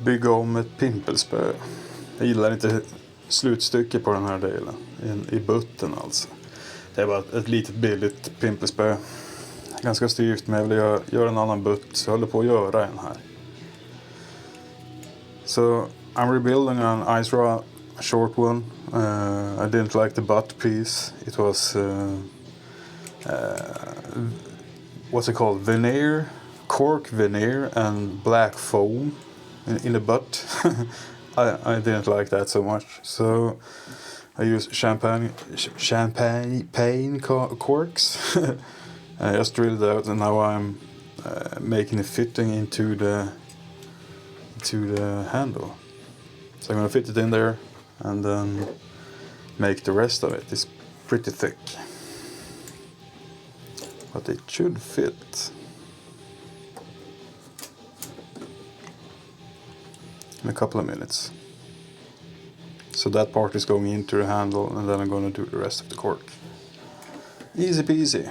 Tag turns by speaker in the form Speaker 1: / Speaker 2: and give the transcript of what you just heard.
Speaker 1: bygga om ett pimpelspö. Jag gillar inte slutstycke på den här delen. I butten alltså. Det är bara ett litet billigt pimpelspö. Ganska styvt, men jag vill göra en annan butt, så jag håller på att göra en här. So I'm rebuilding an Icerod, a short one. I didn't like the butt piece. It was what's it called? Veneer, cork veneer, and black foam in the butt. I didn't like that so much. So I used champagne corks. I just drilled it out, and now I'm making a fitting into the handle. So I'm gonna fit it in there and then make the rest of it. It's pretty thick, but it should fit. In a couple of minutes. So that part is going into the handle, and then I'm gonna do the rest of the cork. Easy peasy.